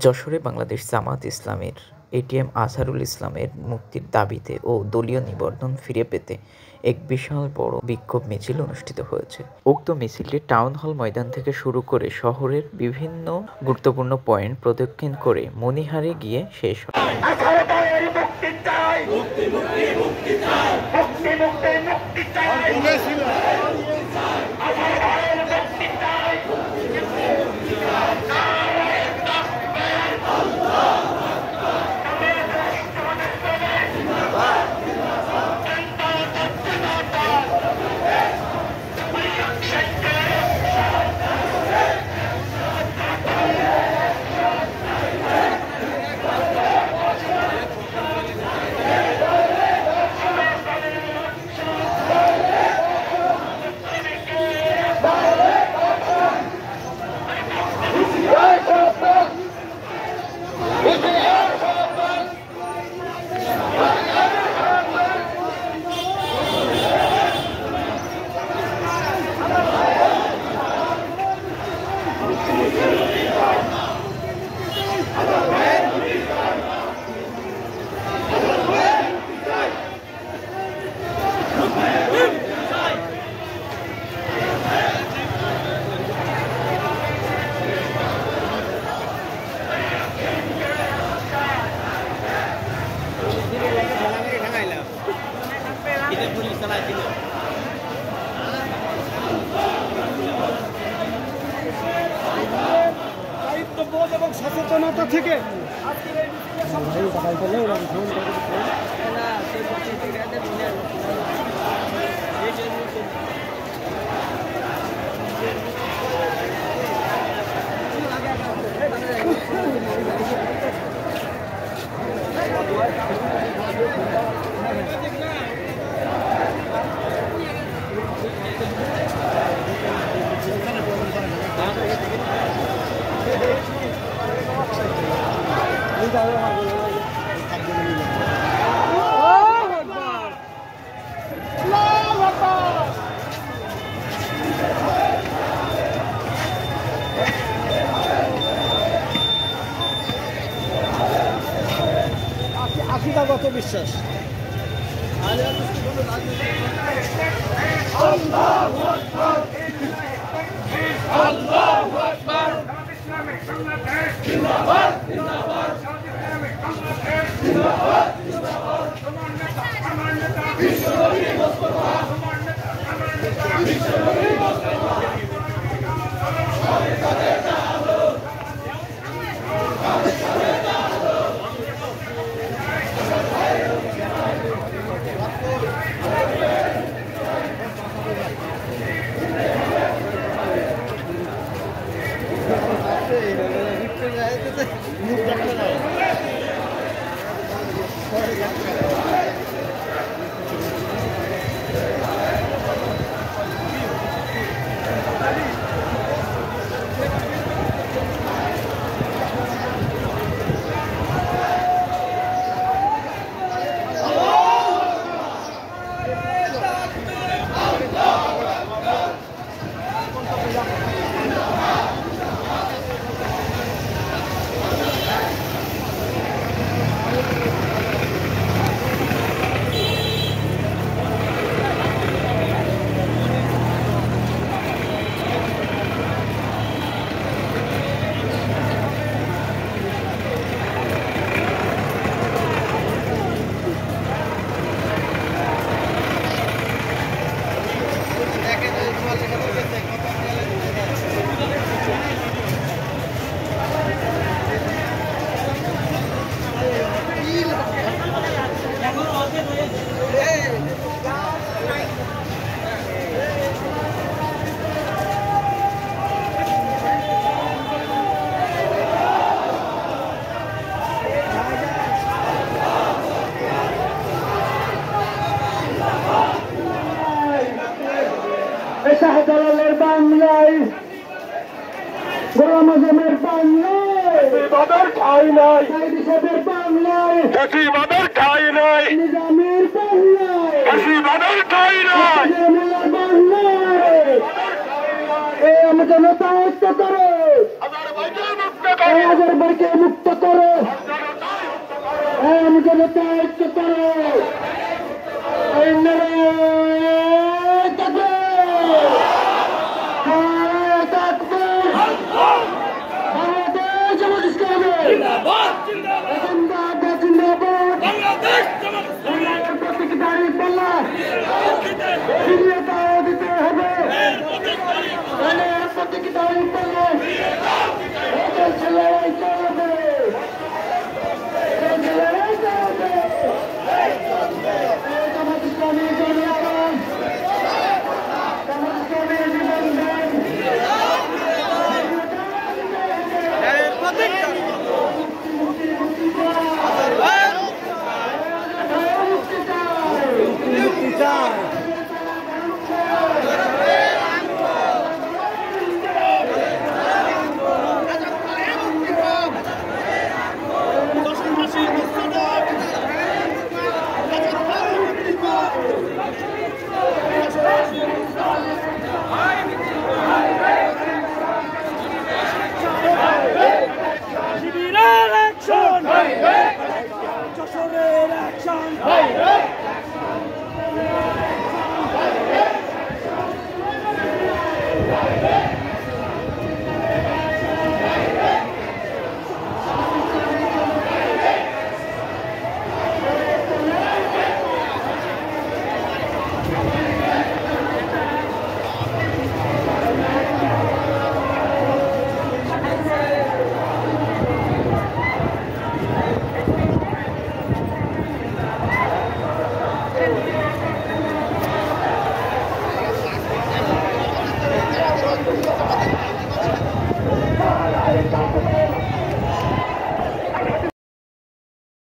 যশোরে বাংলাদেশ জামায়াত ইসলামীর এটিএম আজহারুল ইসলামের মুক্তির দাবিতে ও দলীয় নিবন্ধন ফিরে পেতে এক বিশাল বড় বিক্ষোভ মিছিল অনুষ্ঠিত হয়েছে। উক্ত মিছিলটি টাউন হল ময়দান থেকে শুরু করে শহরের বিভিন্ন গুরুত্বপূর্ণ পয়েন্ট প্রদক্ষিণ করে মণিহারে গিয়ে শেষ হয়। দায়িত্ববোধ এবং সচেতনতা থেকে আকিদাগত বিশ্বাস। আল্লাহু আকবার, আল্লাহু আকবার, জিন্দাবাদ জিন্দাবাদ, জিন্দাবাদ জিন্দাবাদ, বিশ্বনবী মুস্তাফা, বিশ্বনবী মুস্তাফা, শাহজালালের বাংলায়, গোলাম আজমের বাংলায় বাদর ঠাই নাই, সাইদের বাংলায় বাদর ঠাই নাই, নিজামের বাংলায় বাদর ঠাই নাই, বাংলায় এই আমরা জনতা ঐক্য করো, আজারবাইকে মুক্ত করো, জনতা ঐক্য করো। দিতে হবে